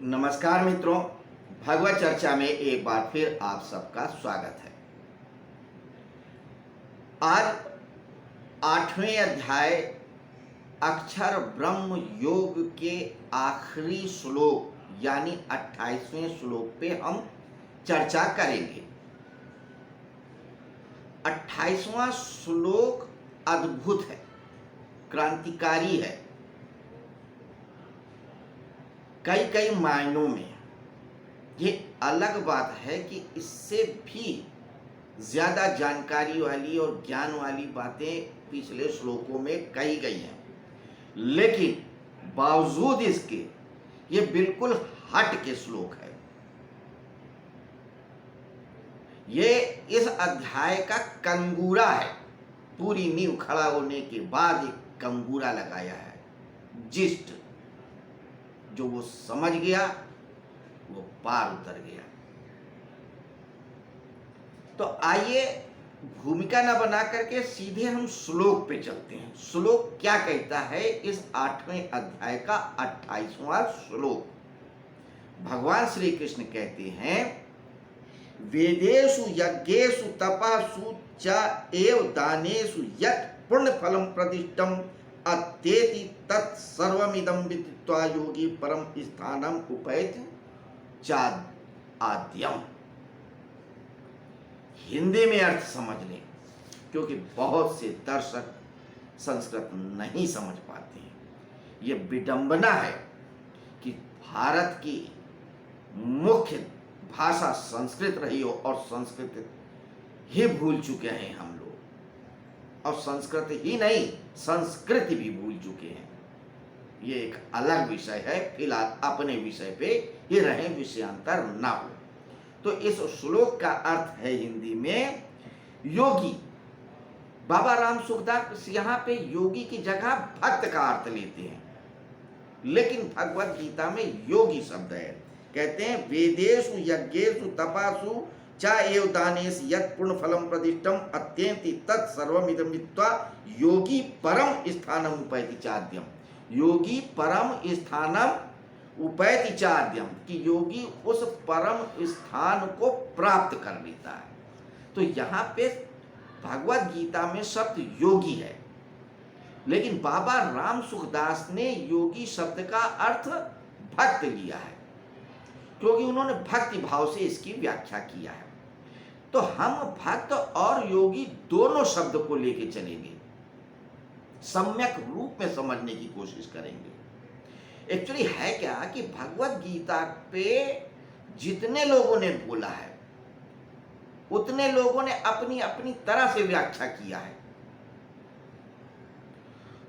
नमस्कार मित्रों, भगवत चर्चा में एक बार फिर आप सबका स्वागत है। आज 8वें अध्याय अक्षर ब्रह्म योग के आखिरी श्लोक यानी 28वें श्लोक पे हम चर्चा करेंगे। 28वां श्लोक अद्भुत है, क्रांतिकारी है कई कई मायनों में। ये अलग बात है कि इससे भी ज़्यादा जानकारी वाली और ज्ञान वाली बातें पिछले श्लोकों में कही गई हैं, लेकिन बावजूद इसके ये बिल्कुल हट के श्लोक है। ये इस अध्याय का कंगूरा है। पूरी नींव खड़ा होने के बाद एक कंगूरा लगाया है। जिस्ट जो वो समझ गया वो पार उतर गया। तो आइए भूमिका न बना करके सीधे हम श्लोक पे चलते हैं। श्लोक क्या कहता है? इस 8वें अध्याय का 28वां श्लोक भगवान श्री कृष्ण कहते हैं, वेदेषु यज्ञेषु तपसु च एव दानेषु यत् पुण्य फलम प्रतिष्ठम अत्येति तत्सर्वमिदं विदित्वा योगी परम स्थानम उपैति चाद्यम। हिंदी में अर्थ समझ लें, क्योंकि बहुत से दर्शक संस्कृत नहीं समझ पाते हैं। ये विडंबना है कि भारत की मुख्य भाषा संस्कृत रही हो और संस्कृत ही भूल चुके हैं हम लोग, और संस्कृत ही नहीं संस्कृति भी भूल चुके हैं। ये एक अलग विषय है। फिलहाल अपने विषय पे ही रहे, विषयांतर ना हो। तो इस श्लोक का अर्थ है हिंदी में योगी। बाबा राम सुखदास यहाँ पे योगी की जगह भक्त का अर्थ लेते हैं, लेकिन भगवत गीता में योगी शब्द है। कहते हैं वेदेषु यज्ञेषु तपसु च एव दानेषु यत् पुण्य फलम प्रतिष्ठम अत्येति तत् सर्वमिदं विदित्वा योगी परम स्थानम उपैति चाद्यम। योगी परम स्थानम उपैति चाद्यम, कि योगी उस परम स्थान को प्राप्त कर लेता है। तो यहाँ पे भगवत गीता में शब्द योगी है, लेकिन बाबा राम सुखदास ने योगी शब्द का अर्थ भक्त लिया है, क्योंकि उन्होंने भक्ति भाव से इसकी व्याख्या किया है। तो हम भक्त और योगी दोनों शब्द को लेके चलेंगे, सम्यक रूप में समझने की कोशिश करेंगे। एक्चुअली है क्या कि भगवत गीता पे जितने लोगों ने बोला है उतने लोगों ने अपनी अपनी तरह से व्याख्या किया है।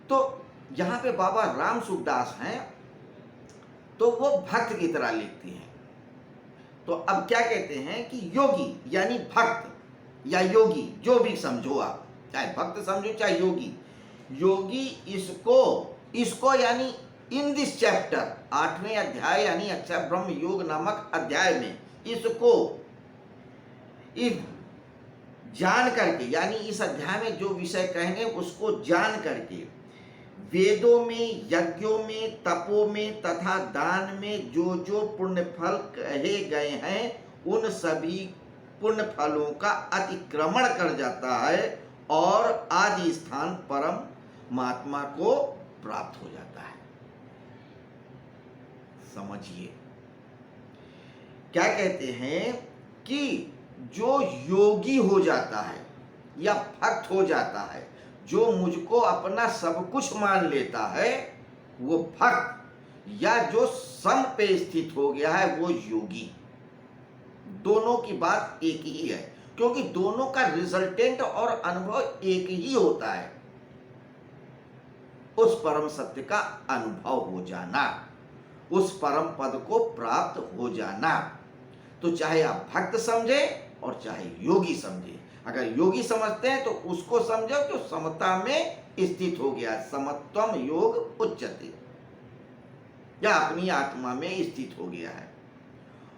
तो यहां पे बाबा राम सुखदास हैं तो वो भक्त की तरह लिखते हैं। तो अब क्या कहते हैं कि योगी यानी भक्त या योगी, जो भी समझो आप, चाहे भक्त समझो चाहे योगी। योगी इसको यानी इन दिस चैप्टर 8वें अध्याय यानी अक्षर ब्रह्म योग नामक अध्याय में इसको जान करके, यानी इस अध्याय में जो विषय कहेंगे उसको जान करके वेदों में, यज्ञों में, तपों में तथा दान में जो जो पुण्य फल कहे गए हैं उन सभी पुण्य फलों का अतिक्रमण कर जाता है और आदि स्थान परम महात्मा को प्राप्त हो जाता है। समझिए क्या कहते हैं कि जो योगी हो जाता है या भक्त हो जाता है, जो मुझको अपना सब कुछ मान लेता है वो भक्त, या जो सम पे स्थित हो गया है वो योगी। दोनों की बात एक ही है, क्योंकि दोनों का रिजल्टेंट और अनुभव एक ही होता है, उस परम सत्य का अनुभव हो जाना, उस परम पद को प्राप्त हो जाना। तो चाहे आप भक्त समझे और चाहे योगी समझे, अगर योगी समझते हैं तो उसको समझो कि समता में स्थित हो गया, समत्वम योग उच्यते, या अपनी आत्मा में स्थित हो गया है।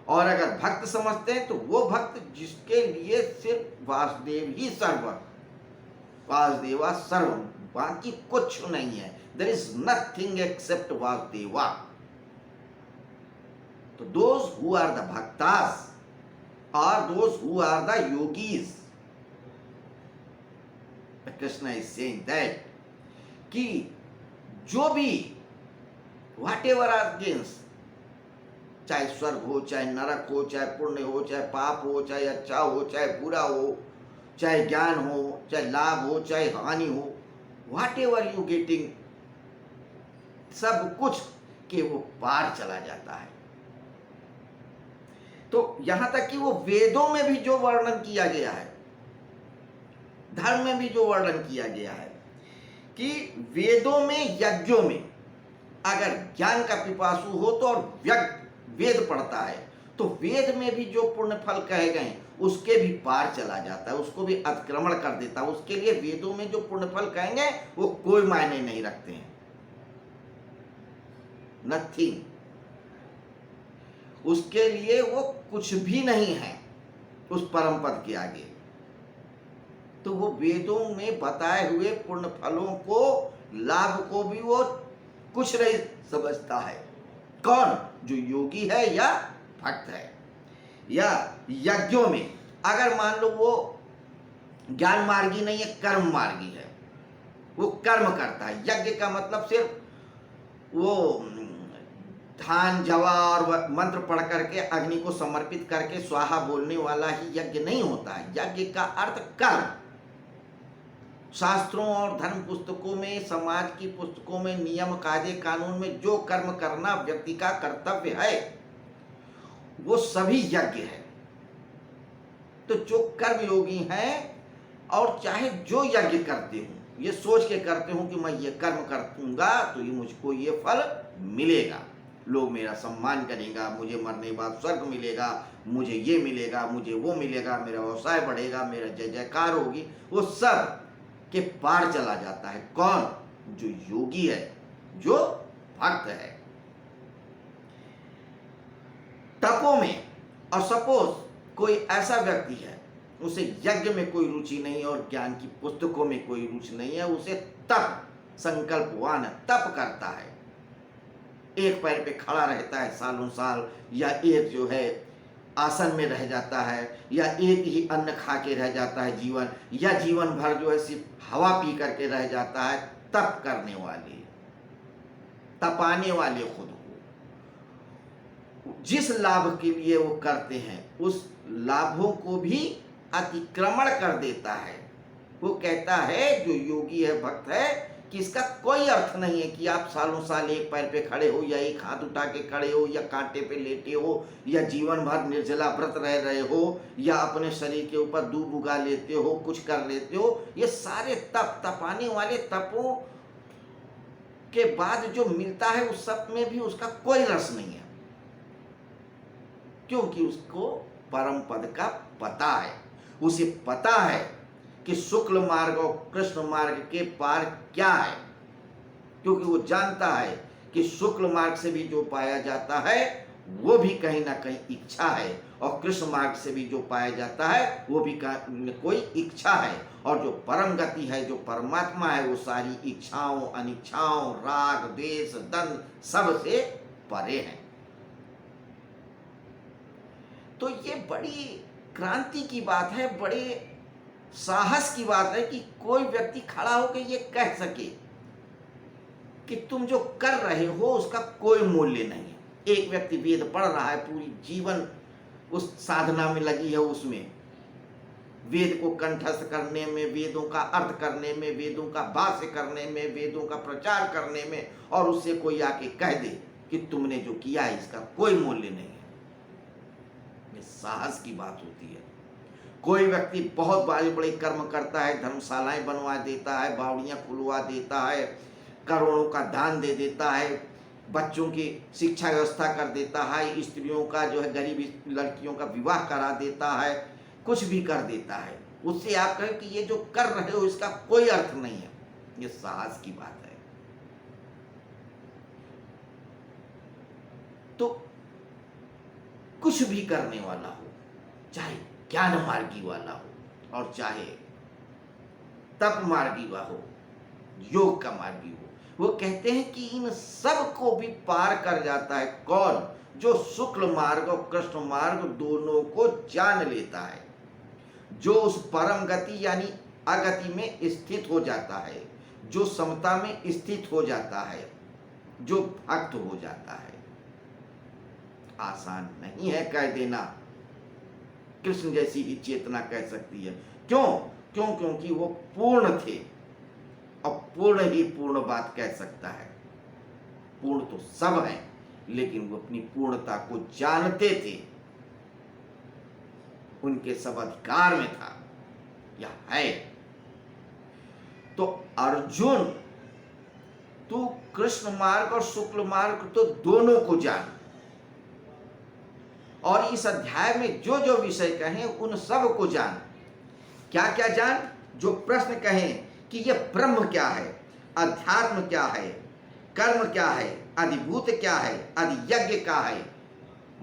और अगर भक्त समझते हैं तो वो भक्त जिसके लिए सिर्फ वासुदेव ही सर्व, वासुदेवा सर्व, बाकी कुछ नहीं है। There is nothing except Vasudeva. तो those who are the bhaktas or those who are the yogis, Krishna is saying that कि जो भी whatever are against, चाहे स्वर्ग हो, चाहे नरक हो, चाहे पुण्य हो, चाहे पाप हो, चाहे अच्छा हो, चाहे बुरा हो, चाहे ज्ञान हो, चाहे लाभ हो, चाहे हानि हो, whatever you getting, सब कुछ के वो पार चला जाता है। तो यहां तक कि वो वेदों में भी जो वर्णन किया गया है, धर्म में भी जो वर्णन किया गया है कि वेदों में, यज्ञों में अगर ज्ञान का पिपासु हो तो और वेद पढ़ता है तो वेद में भी जो पुण्य फल कहे गए उसके भी पार चला जाता है, उसको भी अतिक्रमण कर देता है। उसके लिए वेदों में जो पुण्य फल कहेंगे वो कोई मायने नहीं रखते हैं, नथिंग, उसके लिए वो कुछ भी नहीं है उस परम पद के आगे। तो वो वेदों में बताए हुए पुण्य फलों को, लाभ को भी वो कुछ नहीं समझता है। कौन? जो योगी है या भक्त है। या यज्ञों में अगर मान लो वो ज्ञान मार्गी नहीं है, कर्म मार्गी है, वो कर्म करता है। यज्ञ का मतलब सिर्फ वो धान जवा और मंत्र पढ़ करके अग्नि को समर्पित करके स्वाहा बोलने वाला ही यज्ञ नहीं होता है। यज्ञ का अर्थ कर्म। शास्त्रों और धर्म पुस्तकों में, समाज की पुस्तकों में, नियम कायदे कानून में जो कर्म करना व्यक्ति का कर्तव्य है वो सभी यज्ञ है। तो जो कर्म योगी हैं और चाहे जो यज्ञ करते हूं, ये सोच के करते हूं कि मैं ये कर्म करूंगा तो ये मुझको ये फल मिलेगा, लोग मेरा सम्मान करेगा, मुझे मरने के बाद स्वर्ग मिलेगा, मुझे ये मिलेगा, मुझे वो मिलेगा, मेरा व्यवसाय बढ़ेगा, मेरा जय जयकार होगी, वो सब के पार चला जाता है। कौन? जो योगी है, जो भक्त है। तपों में, और सपोज कोई ऐसा व्यक्ति है उसे यज्ञ में कोई रुचि नहीं और ज्ञान की पुस्तकों में कोई रुचि नहीं है, उसे तप संकल्पवान है, तप करता है, एक पैर पे खड़ा रहता है सालों साल, या एक जो है आसन में रह जाता है, या एक ही अन्न खा के रह जाता है जीवन, या जीवन भर जो है सिर्फ हवा पी करके रह जाता है। तप करने वाले, तपाने वाले खुद को जिस लाभ के लिए वो करते हैं उस लाभों को भी अतिक्रमण कर देता है। वो कहता है जो योगी है, भक्त है, कि इसका कोई अर्थ नहीं है कि आप सालों साल एक पैर पे खड़े हो, या एक हाथ उठा के खड़े हो, या कांटे पे लेटे हो, या जीवन भर निर्जला व्रत रह रहे हो, या अपने शरीर के ऊपर दूब उगा लेते हो, कुछ कर लेते हो। ये सारे तप, तपाने वाले तपों के बाद जो मिलता है उस सब में भी उसका कोई रस नहीं है, क्योंकि उसको परम पद का पता है। उसे पता है कि शुक्ल मार्ग और कृष्ण मार्ग के पार क्या है, क्योंकि वो जानता है कि शुक्ल मार्ग से भी जो पाया जाता है वो भी कहीं ना कहीं इच्छा है, और कृष्ण मार्ग से भी जो पाया जाता है वो भी कोई इच्छा है, और जो परम गति है, जो परमात्मा है, वो सारी इच्छाओं, अनिच्छाओं, राग, द्वेष, द्वंद्व सब से परे है। तो ये बड़ी क्रांति की बात है, बड़े साहस की बात है कि कोई व्यक्ति खड़ा होकर ये कह सके कि तुम जो कर रहे हो उसका कोई मूल्य नहीं है। एक व्यक्ति वेद पढ़ रहा है, पूरी जीवन उस साधना में लगी है, उसमें वेद को कंठस्थ करने में, वेदों का अर्थ करने में, वेदों का भाष्य करने में, वेदों का प्रचार करने में, और उससे कोई आके कह दे कि तुमने जो किया है इसका कोई मूल्य नहीं है। ये साहस की बात होती है। कोई व्यक्ति बहुत बड़े बड़े कर्म करता है, धर्मशालाएं बनवा देता है, बावड़ियां खुलवा देता है, करोड़ों का दान दे देता है, बच्चों की शिक्षा व्यवस्था कर देता है, स्त्रियों का जो है गरीब लड़कियों का विवाह करा देता है, कुछ भी कर देता है। उससे आप कहें कि ये जो कर रहे हो इसका कोई अर्थ नहीं है, ये साहस की बात है। तो कुछ भी करने वाला हो, चाहे ज्ञान मार्गी वाला हो और चाहे तप मार्गी वाला हो, योग का मार्गी हो, वो कहते हैं कि इन सब को भी पार कर जाता है। कौन? जो शुक्ल मार्ग और कृष्ण मार्ग दोनों को जान लेता है, जो उस परम गति यानी अगति में स्थित हो जाता है, जो समता में स्थित हो जाता है, जो भक्त हो जाता है। आसान नहीं है कह देना, कृष्ण जैसी ही चेतना कह सकती है। क्योंकि वो पूर्ण थे, और पूर्ण ही पूर्ण बात कह सकता है। पूर्ण तो सब है, लेकिन वो अपनी पूर्णता को जानते थे, उनके सब अधिकार में था या है। तो अर्जुन, तू कृष्ण मार्ग और शुक्ल मार्ग तो दोनों को जान, और इस अध्याय में जो जो विषय कहें उन सब को जान। क्या क्या जान? जो प्रश्न कहें कि यह ब्रह्म क्या है, अध्यात्म क्या है, कर्म क्या है, अधिभूत क्या है, अधियज्ञ क्या है,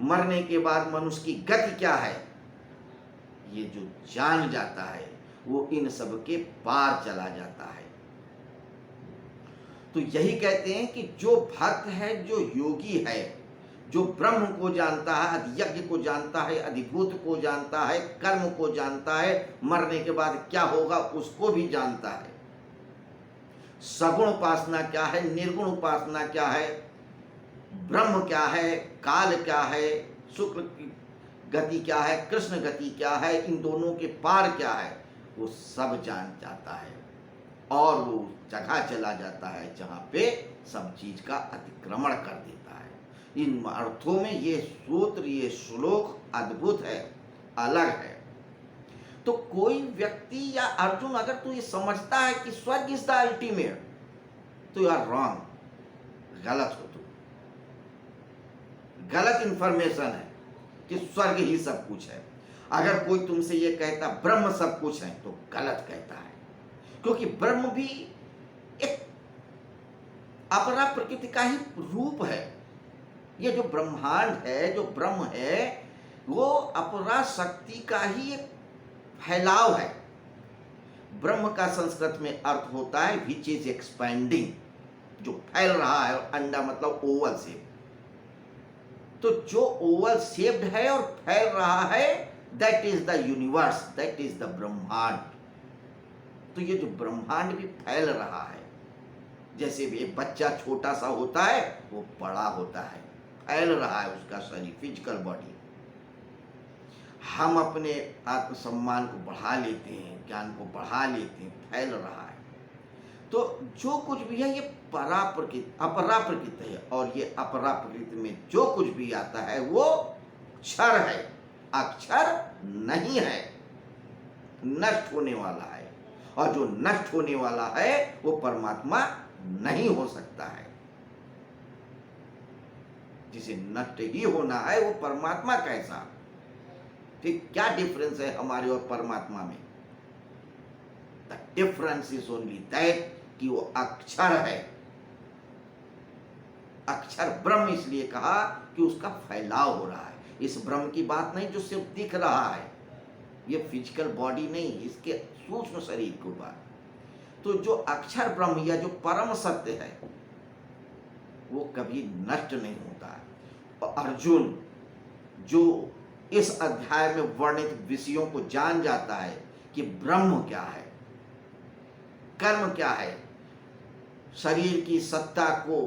मरने के बाद मनुष्य की गति क्या है, ये जो जान जाता है वो इन सब के पार चला जाता है। तो यही कहते हैं कि जो भक्त है, जो योगी है, जो ब्रह्म को जानता है, अधियज्ञ को जानता है, अधिभूत को जानता है, कर्म को जानता है, मरने के बाद क्या होगा उसको भी जानता है, सगुण उपासना क्या है, निर्गुण उपासना क्या है, ब्रह्म क्या है, काल क्या है, शुक्ल की गति क्या है, कृष्ण गति क्या है, इन दोनों के पार क्या है, वो सब जान जाता है। और वो जगह चला जाता है जहां पे सब चीज का अतिक्रमण कर देता है। इन अर्थों में ये सूत्र, ये श्लोक अद्भुत है, अलग है। तो कोई व्यक्ति या अर्जुन अगर तू ये समझता है कि स्वर्ग इज द अल्टीमेट, तो यू आर रॉन्ग, गलत हो। तू गलत इंफॉर्मेशन है कि स्वर्ग ही सब कुछ है। अगर कोई तुमसे ये कहता ब्रह्म सब कुछ है, तो गलत कहता है, क्योंकि ब्रह्म भी एक अपरा प्रकृति का ही रूप है। ये जो ब्रह्मांड है, जो ब्रह्म है, वो अपरा शक्ति का ही एक फैलाव है। ब्रह्म का संस्कृत में अर्थ होता है विच इज एक्सपेंडिंग, जो फैल रहा है। अंडा मतलब ओवल शेप, तो जो ओवल शेप्ड है और फैल रहा है, that is the universe, that is the ब्रह्मांड। तो ये जो ब्रह्मांड भी फैल रहा है, जैसे भी एक बच्चा छोटा सा होता है, वो बड़ा होता है, फैल रहा है उसका शरीर, फिजिकल बॉडी। हम अपने आत्मसम्मान को बढ़ा लेते हैं, ज्ञान को बढ़ा लेते हैं, फैल रहा है। तो जो कुछ भी है ये अपरा प्रकृति है, और ये अपरा प्रकृति में जो कुछ भी आता है वो क्षर है, अक्षर नहीं है, नष्ट होने वाला है। और जो नष्ट होने वाला है वो परमात्मा नहीं हो सकता है। जिसे नष्ट ही होना है वो परमात्मा कैसा? ठीक, क्या डिफरेंस है हमारे और परमात्मा में? The difference is only that कि वो अक्षर है। अक्षर ब्रह्म इसलिए कहा कि उसका फैलाव हो रहा है। इस ब्रह्म की बात नहीं जो सिर्फ दिख रहा है, ये फिजिकल बॉडी नहीं, इसके सूक्ष्म शरीर के ऊपर। तो जो अक्षर ब्रह्म या जो परम सत्य है वो कभी नष्ट नहीं होता है। और अर्जुन जो इस अध्याय में वर्णित विषयों को जान जाता है कि ब्रह्म क्या है, कर्म क्या है, शरीर की सत्ता को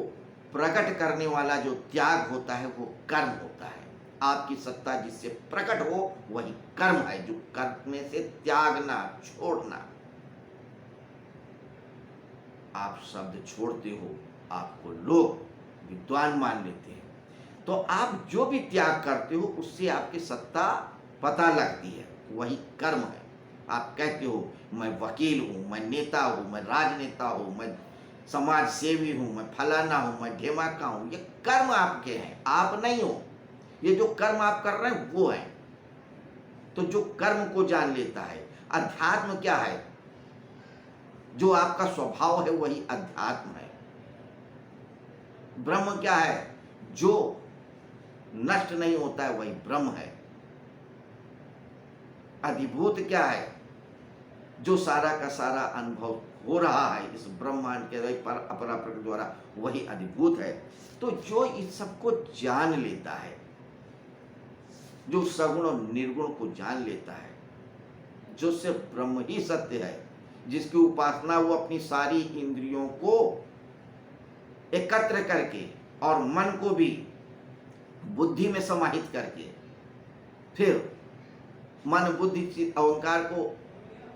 प्रकट करने वाला जो त्याग होता है वो कर्म होता है। आपकी सत्ता जिससे प्रकट हो वही कर्म है, जो करने से त्यागना, छोड़ना। आप शब्द छोड़ते हो, आपको लोग विद्वान मान लेते हैं, तो आप जो भी त्याग करते हो उससे आपकी सत्ता पता लगती है, वही कर्म है। आप कहते हो मैं वकील हूँ, मैं नेता हूँ, मैं राजनेता हूँ, मैं समाज सेवी हूँ, मैं फलाना हूँ, मैं ढेमाका हूँ, ये कर्म आपके हैं, आप नहीं हो। ये जो कर्म आप कर रहे हैं वो है। तो जो कर्म को जान लेता है, अध्यात्म क्या है, जो आपका स्वभाव है वही अध्यात्म है। ब्रह्म क्या है, जो नष्ट नहीं होता है वही ब्रह्म है। अधिभूत क्या है, जो सारा का सारा अनुभव हो रहा है इस ब्रह्मांड के पर अपरा प्रकृति द्वारा, वही अधिभूत है। तो जो इस सबको जान लेता है, जो सगुण और निर्गुण को जान लेता है, जो सिर्फ ब्रह्म ही सत्य है, जिसकी उपासना वो अपनी सारी इंद्रियों को एकत्र करके और मन को भी बुद्धि में समाहित करके, फिर मन बुद्धि अहंकार को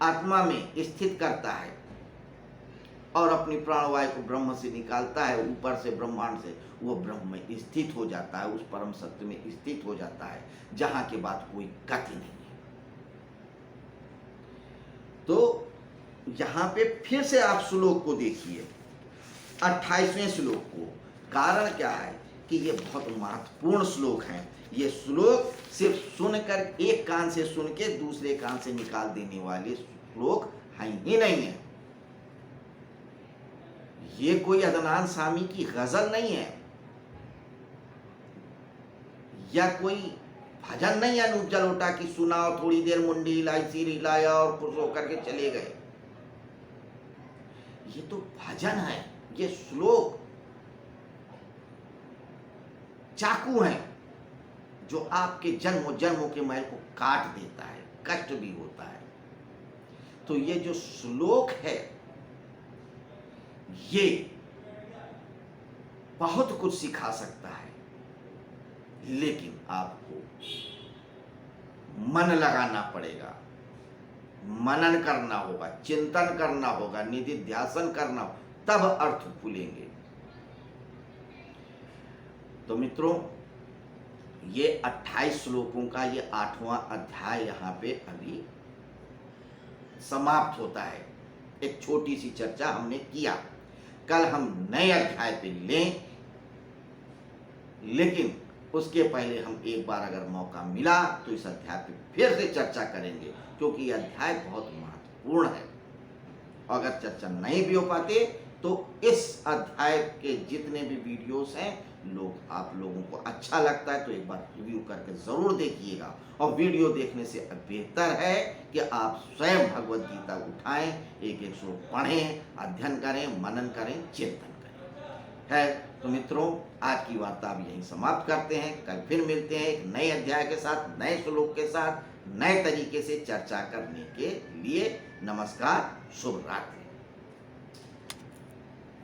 आत्मा में स्थित करता है और अपनी प्राणवायु को ब्रह्म से निकालता है, ऊपर से ब्रह्मांड से, वो ब्रह्म में स्थित हो जाता है, उस परम सत्य में स्थित हो जाता है, जहां के बाद कोई गति नहीं है। तो यहां पे फिर से आप श्लोक को देखिए, 28वें श्लोक को। कारण क्या है कि ये बहुत महत्वपूर्ण श्लोक है। ये श्लोक सिर्फ सुनकर, एक कान से सुन के दूसरे कान से निकाल देने वाले श्लोक हैं ही नहीं है। ये कोई अदनान सामी की गजल नहीं है, या कोई भजन नहीं है अनूप जलोटा की सुनाओ, थोड़ी देर मुंडी हिलाई, सिर हिलाया और खुश होकर के चले गए। ये तो भजन है, ये श्लोक चाकू है जो आपके जन्मों जन्मों के मैल को काट देता है, कष्ट भी होता है। तो ये जो श्लोक है ये बहुत कुछ सिखा सकता है, लेकिन आपको मन लगाना पड़ेगा, मनन करना होगा, चिंतन करना होगा, निधि ध्यासन करना होगा, तब अर्थ खुलेंगे। तो मित्रों, ये 28 श्लोकों का ये 8वां अध्याय यहाँ पे अभी समाप्त होता है। एक छोटी सी चर्चा हमने किया, कल हम नए अध्याय पे लें, लेकिन उसके पहले हम एक बार अगर मौका मिला तो इस अध्याय पे फिर से चर्चा करेंगे, क्योंकि यह अध्याय बहुत महत्वपूर्ण है। अगर चर्चा नहीं भी हो पाते तो इस अध्याय के जितने भी वीडियोस हैं, आप लोगों को अच्छा लगता है तो एक बार रिव्यू करके जरूर देखिएगा। और वीडियो देखने से बेहतर है कि आप स्वयं भगवद गीता उठाएं, एक एक श्लोक पढ़ें, अध्ययन करें, मनन करें, चिंतन करें। है तो मित्रों, आज की वार्ता अब यहीं समाप्त करते हैं। कल फिर मिलते हैं एक नए अध्याय के साथ, नए श्लोक के साथ, नए तरीके से चर्चा करने के लिए। नमस्कार, शुभ रात्रि।